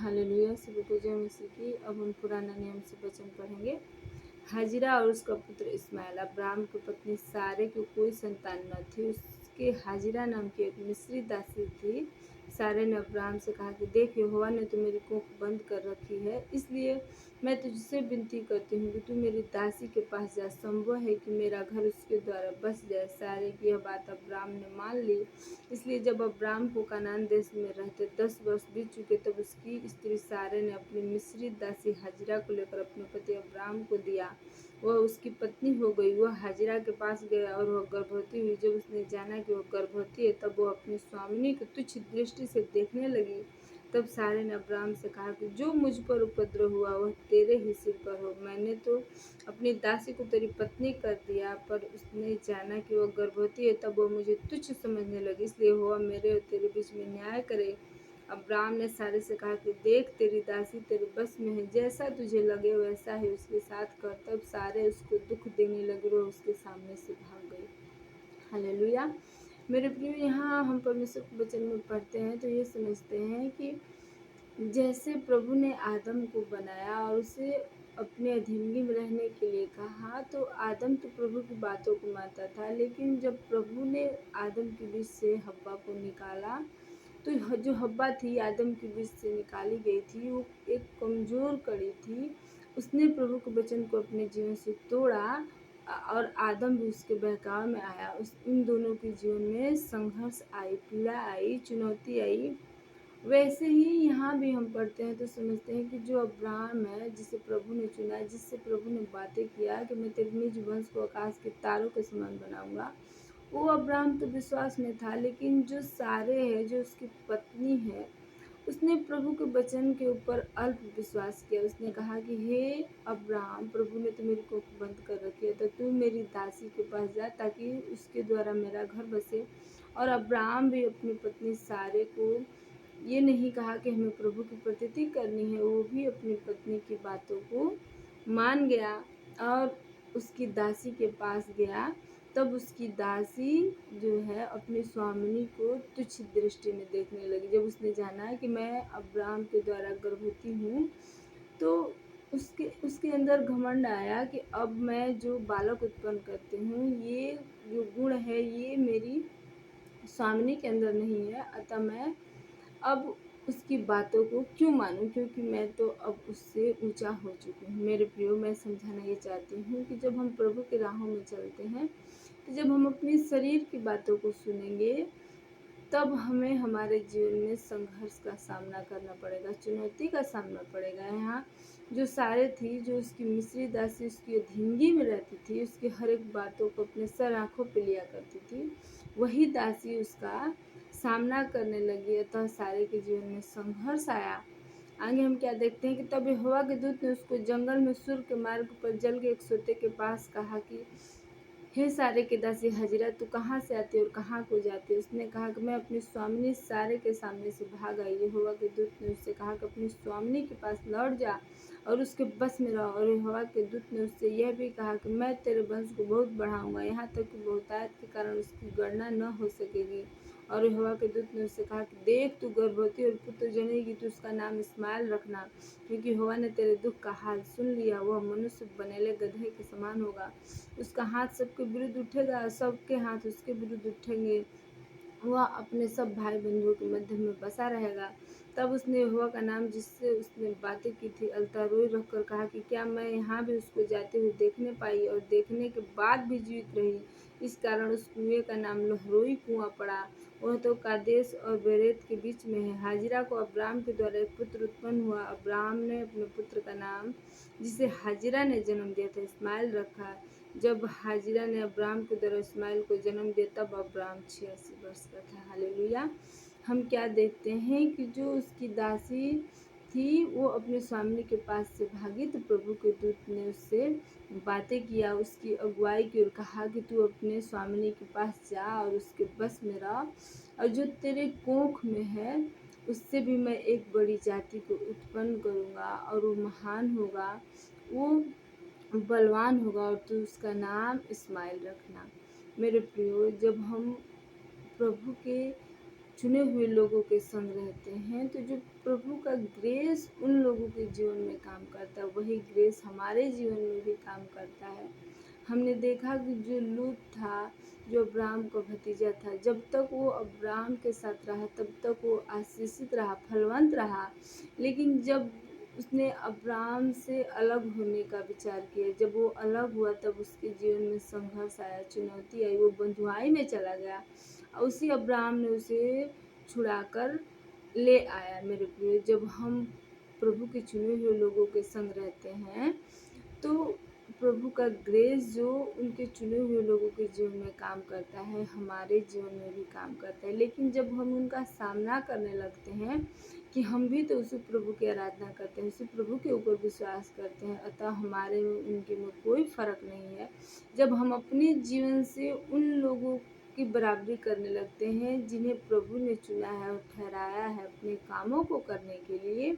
Hallelujah. सभी को जय मसीह की। अब हम पुराना नियम से वचन पढ़ेंगे। हाजिरा और उसका पुत्र इस्माइल। अब्राहम की पत्नी सारे की कोई संतान न थी, उसके हाजिरा नाम की एक मिस्री दासी थी। सारे ने अब्राहम से कहा कि देख, यहोवा ने तो मेरी कोख बंद कर रखी है, इसलिए मैं तुझसे विनती करती हूँ कि तू मेरी दासी के पास जा। संभव है कि मेरा घर उसके द्वारा बस जाए। सारे की यह बात अब्राहम ने मान ली। इसलिए जब अब्राहम को कनान देश में रहते 10 वर्ष बीत चुके, तब उसकी स्त्री सारे ने अपनी मिस्री दासी हाजिरा को लेकर अपने पति अब्राहम को दिया। वह उसकी पत्नी हो गई। वह हाजिरा के पास गया और वह गर्भवती हुई। जब उसने जाना कि वह गर्भवती है, तब वह अपनी स्वामिनी को तुच्छ दृष्टि से देखने लगी। तब सारे ने अब्राहम से कहा कि जो मुझ पर उपद्रव हुआ वह तेरे ही सिर पर हो। मैंने तो अपनी दासी को तेरी पत्नी कर दिया, पर उसने जाना कि वह गर्भवती है, तब वह मुझे तुच्छ समझने लगी। इसलिए हुआ मेरे और तेरे बीच में न्याय करे। अब्राहम ने सारे से कहा कि देख, तेरी दासी तेरे बस में है, जैसा तुझे लगे वैसा ही उसके साथ कर। तब सारे उसको दुख देने लगे और उसके सामने से भाग गई। हालेलुया। मेरे प्रिय, यहाँ हम परमेश्वर के वचन में पढ़ते हैं तो ये समझते हैं कि जैसे प्रभु ने आदम को बनाया और उसे अपने अधीनगी में रहने के लिए कहा, तो आदम तो प्रभु की बातों को मानता था। लेकिन जब प्रभु ने आदम के बीच से हव्वा को निकाला, तो जो हव्वा थी आदम के बीच से निकाली गई थी, वो एक कमज़ोर कड़ी थी। उसने प्रभु के वचन को अपने जीवन से तोड़ा और आदम भी उसके बहकाव में आया। इन दोनों के जीवन में संघर्ष आई, पीड़ा आई, चुनौती आई। वैसे ही यहाँ भी हम पढ़ते हैं तो समझते हैं कि जो अब्राहम है, जिसे प्रभु ने चुना, जिससे प्रभु ने बातें किया कि मैं तेरे निज वंश को आकाश के तारों के समान बनाऊंगा, वो अब्राहम तो विश्वास में था। लेकिन जो सारे है, जो उसकी पत्नी है, उसने प्रभु के वचन के ऊपर अल्प विश्वास किया। उसने कहा कि हे अब्राहम, प्रभु ने तो मेरी कोख बंद कर रखी है, तो तू मेरी दासी के पास जा, ताकि उसके द्वारा मेरा घर बसे। और अब्राहम भी अपनी पत्नी सारे को ये नहीं कहा कि हमें प्रभु की प्रतीति करनी है, वो भी अपनी पत्नी की बातों को मान गया और उसकी दासी के पास गया। तब उसकी दासी जो है अपनी स्वामिनी को तुच्छ दृष्टि में देखने लगी। जब उसने जाना कि मैं अब्राहम के द्वारा गर्भवती हूँ, तो उसके उसके अंदर घमंड आया कि अब मैं जो बालक उत्पन्न करती हूँ, ये जो गुण है ये मेरी स्वामिनी के अंदर नहीं है, अतः मैं अब उसकी बातों को क्यों मानूं, क्योंकि मैं तो अब उससे ऊंचा हो चुकी हूँ। मेरे प्रियो, मैं समझाना ये चाहती हूँ कि जब हम प्रभु की राहों में चलते हैं, तो जब हम अपने शरीर की बातों को सुनेंगे, तब हमें हमारे जीवन में संघर्ष का सामना करना पड़ेगा, चुनौती का सामना पड़ेगा। यहाँ जो सारे थी, जो उसकी मिस्री दासी उसकी अधीनगी में रहती थी, उसकी हर एक बातों को अपने सर आँखों पे लिया करती थी, वही दासी उसका सामना करने लगी। अतः सारे के जीवन में संघर्ष आया। आगे हम क्या देखते हैं कि तब यहोवा के दूत ने उसको जंगल में सुर के मार्ग पर जल के एक सोते के पास कहा कि हे सारे की दासी हाजिरा, तू कहाँ से आती है और कहाँ को जाती है? उसने कहा कि मैं अपनी स्वामिनी सारे के सामने से भाग आई। यहोवा के दूत ने उससे कहा कि अपनी स्वामिनी के पास लौट जा और उसके बस में रहो। और यहोवा के दूत ने उससे यह भी कहा कि मैं तेरे वंश को बहुत बढ़ाऊंगा, यहाँ तक कि बहुतायत के कारण उसकी गणना न हो सकेगी। और यहोवा के दूत ने उससे कहा कि देख, तू गर्भवती और पुत्र जनेगी, तू उसका नाम इस्माइल रखना, क्योंकि यहोवा ने तेरे दुख का हाल सुन लिया। वह मनुष्य बनेले गदहे के समान होगा, उसका हाथ सबके विरुद्ध उठेगा, सबके हाथ उसके विरुद्ध उठेंगे। वह अपने सब भाई बंधुओं के मध्य में बसा रहेगा। तब उसने यहोवा का नाम, जिससे उसने बातें की थी, अल्तारोई रखकर कहा कि क्या मैं यहाँ भी उसको जाते हुए देखने पाई और देखने के बाद भी जीवित रही? इस कारण उस कुएं का नाम लहरोई कुआं पड़ा। वह तो कादेश और बेरेत के बीच में है। हाजिरा को अब्राहम के द्वारा एक पुत्र उत्पन्न हुआ। अब्राहम ने अपने पुत्र का नाम, जिसे हाजिरा ने जन्म दिया था, इस्माइल रखा। जब हाजिरा ने अब्राहम के द्वारा इस्माइल को जन्म दिया, तब अब्राहम 86 वर्ष का था। हालेलुया। हम क्या देखते हैं कि जो उसकी दासी थी, वो अपने स्वामी के पास से भागी, तो प्रभु के दूत ने उससे बातें किया, उसकी अगुवाई की और कहा कि तू अपने स्वामिनी के पास जा और उसके बस में रह, और जो तेरे कोख में है उससे भी मैं एक बड़ी जाति को उत्पन्न करूँगा, और वो महान होगा, वो बलवान होगा, और तू उसका नाम इस्माइल रखना। मेरे प्रियो, जब हम प्रभु के चुने हुए लोगों के संग रहते हैं तो जो प्रभु का ग्रेस उन लोगों के जीवन में काम करता है, वही ग्रेस हमारे जीवन में भी काम करता है। हमने देखा कि जो लूत था, जो अब्राहम का भतीजा था, जब तक वो अब्राहम के साथ रहा तब तक वो आशीषित रहा, फलवंत रहा। लेकिन जब उसने अब्राहम से अलग होने का विचार किया, जब वो अलग हुआ तब उसके जीवन में संघर्ष आया, चुनौती आई, वो बंधुआई में चला गया और उसी अब्राहम ने उसे छुड़ाकर ले आया। मेरे प्रिय, जब हम प्रभु के चुने हुए लोगों के संग रहते हैं तो प्रभु का ग्रेस जो उनके चुने हुए लोगों के जीवन में काम करता है, हमारे जीवन में भी काम करता है। लेकिन जब हम उनका सामना करने लगते हैं कि हम भी तो उसी प्रभु की आराधना करते हैं, उसी प्रभु के ऊपर विश्वास करते हैं, अतः हमारे में उनके में कोई फ़र्क नहीं है। जब हम अपने जीवन से उन लोगों की बराबरी करने लगते हैं जिन्हें प्रभु ने चुना है और ठहराया है अपने कामों को करने के लिए,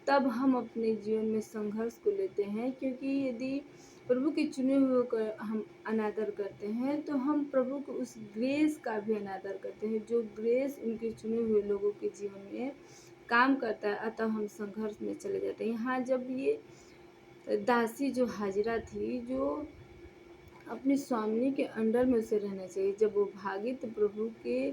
तब हम अपने जीवन में संघर्ष को लेते हैं। क्योंकि यदि प्रभु के चुने हुए का हम अनादर करते हैं तो हम प्रभु के उस ग्रेस का भी अनादर करते हैं, जो ग्रेस उनके चुने हुए लोगों के जीवन में काम करता है, अतः हम संघर्ष में चले जाते हैं। यहाँ जब ये दासी जो हाजिरा थी, जो अपने स्वामी के अंडर में उसे रहना चाहिए, जब वो भागी तो प्रभु के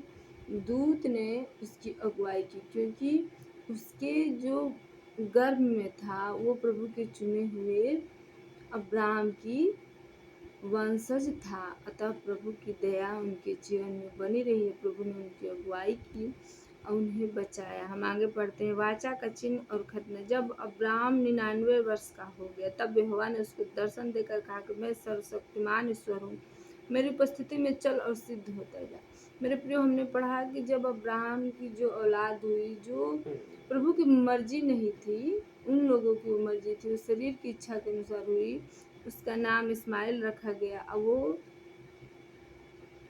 दूत ने उसकी अगुवाई की, क्योंकि उसके जो गर्भ में था वो प्रभु के चुने हुए अब्राहम की वंशज था। अतः प्रभु की दया उनके जीवन में बनी रही है, प्रभु ने उनकी अगुवाई की और उन्हें बचाया। हम आगे पढ़ते हैं। वाचा का चिन्ह और खतना। जब अब्राहम 99 वर्ष का हो गया तब यहोवा ने उसको दर्शन देकर कहा कि मैं सर्वशक्तिमान ईश्वर हूँ, मेरी उपस्थिति में चल और सिद्ध होता जा। मेरे प्रियो, हमने पढ़ा कि जब अब्राहम की जो औलाद हुई, जो प्रभु की मर्जी नहीं थी, उन लोगों की मर्जी थी, उस शरीर की इच्छा के अनुसार हुई, उसका नाम इस्माइल रखा गया और वो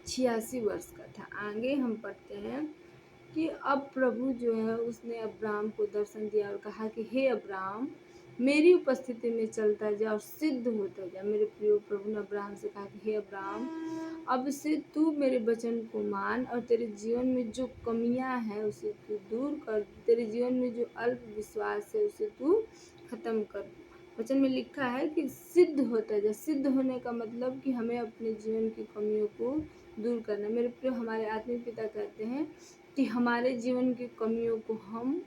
86 वर्ष का था। आगे हम पढ़ते हैं कि अब प्रभु जो है उसने अब्राहम को दर्शन दिया और कहा कि हे अब्राहम, मेरी उपस्थिति में चलता जा और सिद्ध होता जा। मेरे प्रिय, प्रभु ने अब्राहम से कहा कि हे अब्राहम, अब से तू मेरे वचन को मान और तेरे जीवन में जो कमियां हैं उसे तू दूर कर, तेरे जीवन में जो अल्प विश्वास है उसे तू खत्म कर। वचन में लिखा है कि सिद्ध होता जा। सिद्ध होने का मतलब कि हमें अपने जीवन की कमियों को दूर करना। मेरे प्रिय, हमारे आत्मिक पिता कहते हैं कि हमारे जीवन की कमियों को हम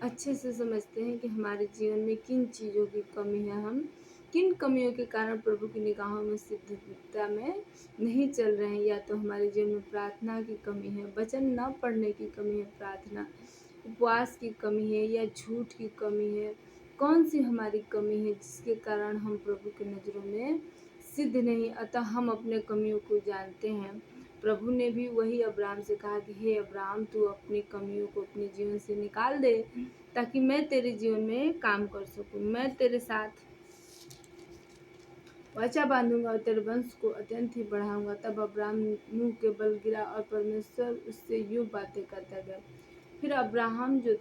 अच्छे से समझते हैं कि हमारे जीवन में किन चीज़ों की कमी है, हम किन कमियों के कारण प्रभु की निगाहों में सिद्धता में नहीं चल रहे हैं। या तो हमारे जीवन में प्रार्थना की कमी है, वचन न पढ़ने की कमी है, प्रार्थना उपवास की कमी है, या झूठ की कमी है। कौन सी हमारी कमी है जिसके कारण हम प्रभु की नज़रों में सिद्ध नहीं। अतः हम अपने कमियों को जानते हैं। प्रभु ने भी वही अब्राहम से कहा कि हे अब्राहम, तू अपनी कमियों को अपने जीवन से निकाल दे ताकि मैं तेरे जीवन में काम कर सकूं। मैं तेरे साथ वाचा बांधूंगा और तेरे वंश को अत्यंत ही बढ़ाऊंगा। तब अब्राहम मुंह के बल गिरा और परमेश्वर उससे यूं बातें करता गया। फिर अब्राहम जो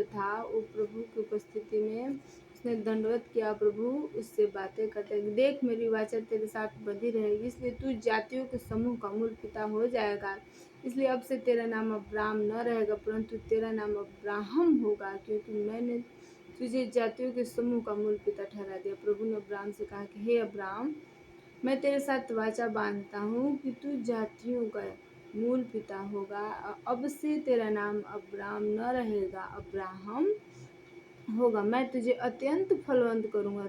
था वो प्रभु की उपस्थिति में उसने दंडवत किया। प्रभु उससे बातें करते, देख मेरी वाचा तेरे साथ बंधी रहेगी, इसलिए तू जातियों के समूह का मूल पिता हो जाएगा। इसलिए अब से तेरा नाम अब्राहम न रहेगा परंतु तेरा नाम अब्राहम होगा, क्योंकि मैंने तुझे जातियों के समूह का मूल पिता ठहरा दिया। प्रभु ने अब्राहम से कहा कि हे अब्राहम, मैं तेरे साथ वाचा बांधता हूँ कि तू जातियों का मूल पिता होगा। अब से तेरा नाम अब्राहम न रहेगा, अब्राहम होगा। मैं तुझे अत्यंत फलवंत करूँगा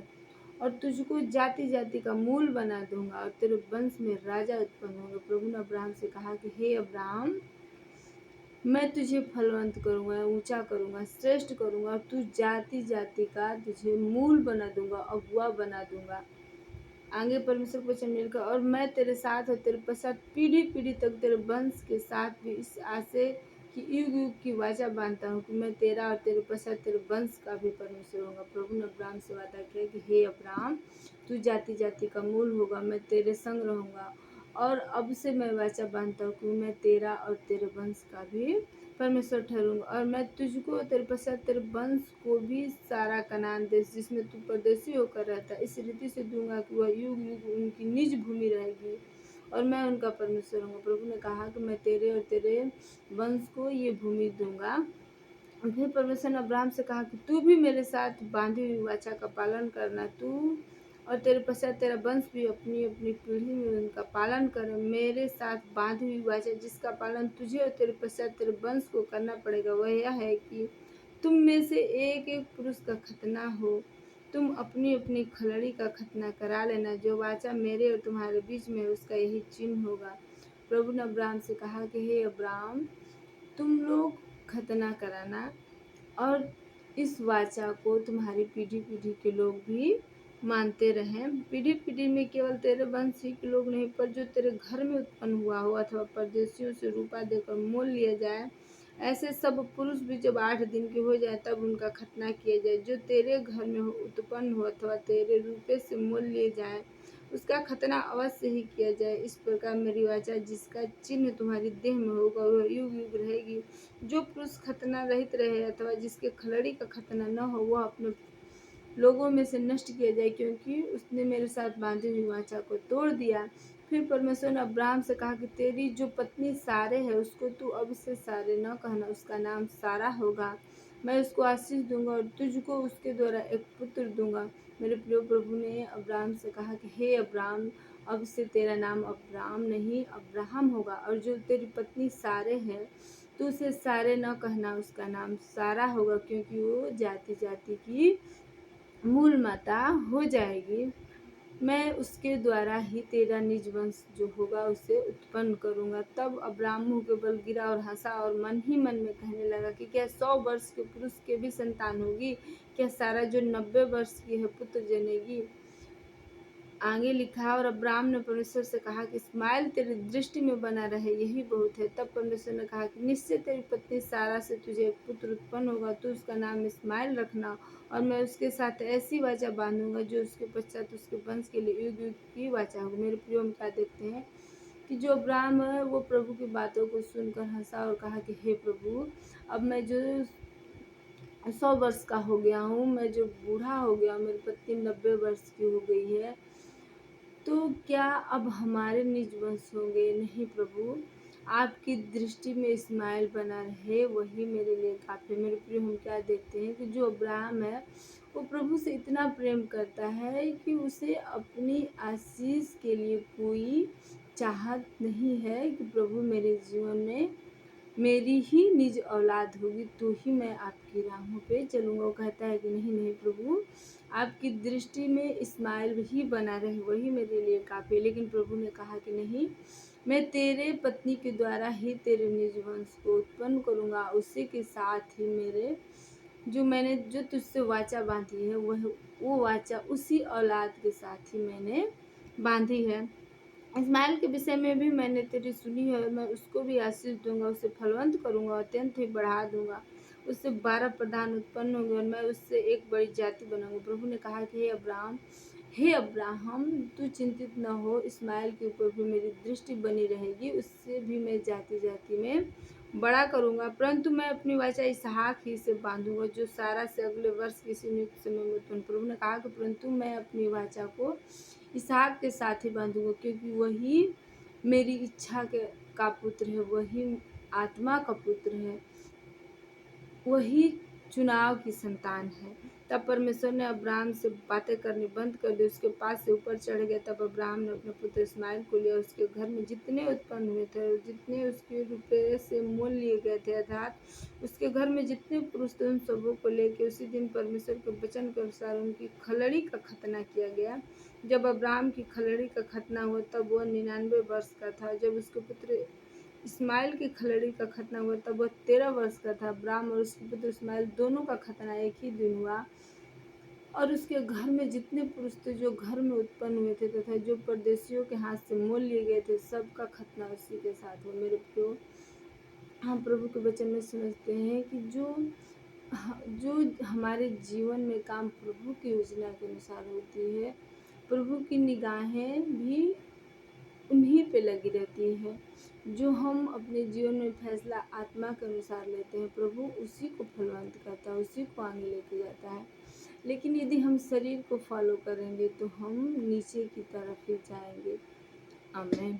और तुझको जाति जाति का मूल बना दूंगा और तेरे वंश में राजा उत्पन्न होंगे। प्रभु ने अब्राहम से कहा कि हे अब्राहम, मैं तुझे फलवंत करूँगा, ऊंचा करूँगा, श्रेष्ठ करूँगा और तू जाति जाति का तुझे मूल बना दूंगा, अगुआ बना दूंगा। आगे परमेश्वर को वचन मिलकर, और मैं तेरे साथ और तेरे पश्चात पीढ़ी पीढ़ी तक तेरे वंश के साथ भी इस आशय कि युग युग की वाचा बांधता हूँ कि मैं तेरा और तेरे पश्चात तेरे वंश का भी परमेश्वर होगा। प्रभु ने अब्राहम से वादा किया कि हे अब्राहम, तू जाति जाति का मूल होगा, मैं तेरे संग रहूँगा और अब से मैं वाचा बांधता हूँ कि मैं तेरा और तेरे वंश का भी परमेश्वर ठहरूंगा और मैं तुझको तेरे पश्चात तेरे वंश को भी सारा कनान देश जिसमें तू परदेशी होकर रहता इस रीति से दूंगा कि वह युग युग उनकी निज भूमि रहेगी और मैं उनका परमेश्वर हूँगा। प्रभु ने कहा कि मैं तेरे और तेरे वंश को ये भूमि दूंगा। फिर परमेश्वर ने अब्राहम से कहा कि तू भी मेरे साथ बांधी हुई वाचा का पालन करना, तू और तेरे पश्चात तेरा वंश भी अपनी अपनी पीढ़ी में उनका पालन करे। मेरे साथ बांधी हुई वाचा जिसका पालन तुझे और तेरे पश्चात तेरे वंश को करना पड़ेगा वह यह है कि तुम में से एक एक पुरुष का खतना हो। तुम अपनी अपनी खलड़ी का खतना करा लेना। जो वाचा मेरे और तुम्हारे बीच में है उसका यही चिन्ह होगा। प्रभु ने अब्राहम से कहा कि हे अब्राहम, तुम लोग खतना कराना और इस वाचा को तुम्हारी पीढ़ी पीढ़ी के लोग भी मानते रहें। पीढ़ी पीढ़ी में केवल तेरे वंश ही के लोग नहीं, पर जो तेरे घर में उत्पन्न हुआ हो अथवा परदेशियों से रूपा देकर मोल लिया जाए, ऐसे सब पुरुष भी जब 8 दिन के हो जाए तब उनका खतना किया जाए। जो तेरे घर में उत्पन्न हो अथवा तेरे रूपे से मोल लिए जाए उसका खतना अवश्य ही किया जाए। इस प्रकार मेरी वाचा जिसका चिन्ह तुम्हारी देह में होगा वह युग युग रहेगी। जो पुरुष खतना रहित रहे अथवा जिसके खलड़ी का खतना न हो वह अपने लोगों में से नष्ट किया जाए, क्योंकि उसने मेरे साथ बांधी हुई वाचा को तोड़ दिया। फिर परमेश्वर ने अब्राहम से कहा कि तेरी जो पत्नी सारे है उसको तू अब से सारे न कहना, उसका नाम सारा होगा। मैं उसको आशीष दूंगा और तुझको उसके द्वारा एक पुत्र दूंगा। मेरे प्रिय प्रभु ने अब्राहम से कहा कि हे अब्राहम, अब से तेरा नाम अब्राहम नहीं अब्राहम होगा, और जो तेरी पत्नी सारे है तू उसे सारे न कहना, उसका नाम सारा होगा, क्योंकि वो जाति जाति की मूल माता हो जाएगी। मैं उसके द्वारा ही तेरा निज वंश जो होगा उसे उत्पन्न करूंगा। तब अब्राहम मुँह के बल गिरा और हंसा और मन ही मन में कहने लगा कि क्या 100 वर्ष के पुरुष के भी संतान होगी? क्या सारा जो 90 वर्ष की है पुत्र जनेगी? आगे लिखा, और अब्राहम ने परमेश्वर से कहा कि इस्माइल तेरी दृष्टि में बना रहे यही बहुत है। तब परमेश्वर ने कहा कि निश्चय तेरी पत्नी सारा से तुझे एक पुत्र उत्पन्न होगा, तू उसका नाम इस्माइल रखना, और मैं उसके साथ ऐसी वाचा बांधूंगा जो उसके पश्चात उसके वंश के लिए युग युग की वाचा होगी। मेरे प्रियो, हम क्या देखते हैं कि जो अब्राहम है वो प्रभु की बातों को सुनकर हंसा और कहा कि हे प्रभु, अब मैं जो 100 वर्ष का हो गया हूँ, मैं जो बूढ़ा हो गया, मेरी पत्नी 90 वर्ष की हो गई है, तो क्या अब हमारे निज वंश होंगे? नहीं प्रभु, आपकी दृष्टि में इस्माइल बना रहे वही मेरे लिए काफ़ी। मेरे प्रिय, हम क्या देखते हैं कि जो अब्राहम है वो प्रभु से इतना प्रेम करता है कि उसे अपनी आशीष के लिए कोई चाहत नहीं है कि प्रभु मेरे जीवन में मेरी ही निज औलाद होगी तो ही मैं आपकी राहों पे चलूँगा। वो कहता है कि नहीं नहीं प्रभु, आपकी दृष्टि में इस्माइल ही बना रहे वही मेरे लिए काफ़ी है। लेकिन प्रभु ने कहा कि नहीं, मैं तेरे पत्नी के द्वारा ही तेरे निज वंश को उत्पन्न करूँगा। उसी के साथ ही मेरे मैंने जो तुझसे वाचा बांधी है वो वाचा उसी औलाद के साथ ही मैंने बांधी है। इस्माइल के विषय में भी मैंने तेरी सुनी है, और मैं उसको भी आशीष दूंगा, उसे फलवंत करूंगा, अत्यंत ही बढ़ा दूंगा। उससे 12 प्रधान उत्पन्न होंगे और मैं उससे एक बड़ी जाति बनाऊंगा। प्रभु ने कहा कि हे अब्राहम, तू चिंतित न हो, इस्माइल के ऊपर भी मेरी दृष्टि बनी रहेगी, उससे भी मैं जाति जाति में बड़ा करूंगा। परंतु मैं अपनी वाचा इसहाक ही से बांधूंगा, जो सारा से अगले वर्ष किसी नियुक्त समय में उत्पन्न। प्रभु ने कहा कि परंतु मैं अपनी वाचा को इसहाक के साथ ही बांधूंगा, क्योंकि वही मेरी इच्छा का पुत्र है, वही आत्मा का पुत्र है, वही चुनाव की संतान है। तब परमेश्वर ने अब्राहम से बातें करनी बंद कर दी, उसके पास से ऊपर चढ़ गया। तब अब्राहम ने अपने पुत्र इस्माइल को लिया, उसके घर में जितने उत्पन्न हुए थे और जितने उसके रुपये से मोल लिए गए थे, अर्थात उसके घर में जितने पुरुष थे उन सबों को लेकर उसी दिन परमेश्वर के वचन के अनुसार उनकी खलड़ी का खतना किया गया। जब अब्राहम की खलड़ी का खतना हुआ तब वह 99 वर्ष का था। जब उसके पुत्र इस्माइल की खलड़ी का खतना हुआ तब वह 13 वर्ष का था। अब्राहम और उसके पुत्र इस्माइल दोनों का खतना एक ही दिन हुआ, और उसके घर में जितने पुरुष थे जो घर में उत्पन्न हुए थे तथा जो परदेशियों के हाथ से मोल लिए गए थे, सबका खतना उसी के साथ हुआ। मेरे प्रियो, हम प्रभु के वचन में समझते हैं कि जो हमारे जीवन में काम प्रभु की योजना के अनुसार होती है, प्रभु की निगाहें भी उन्हीं पे लगी रहती है। जो हम अपने जीवन में फैसला आत्मा के अनुसार लेते हैं, प्रभु उसी को फलवंत करता है, उसी को आगे लेके जाता है। लेकिन यदि हम शरीर को फॉलो करेंगे तो हम नीचे की तरफ ही जाएंगे। आमीन।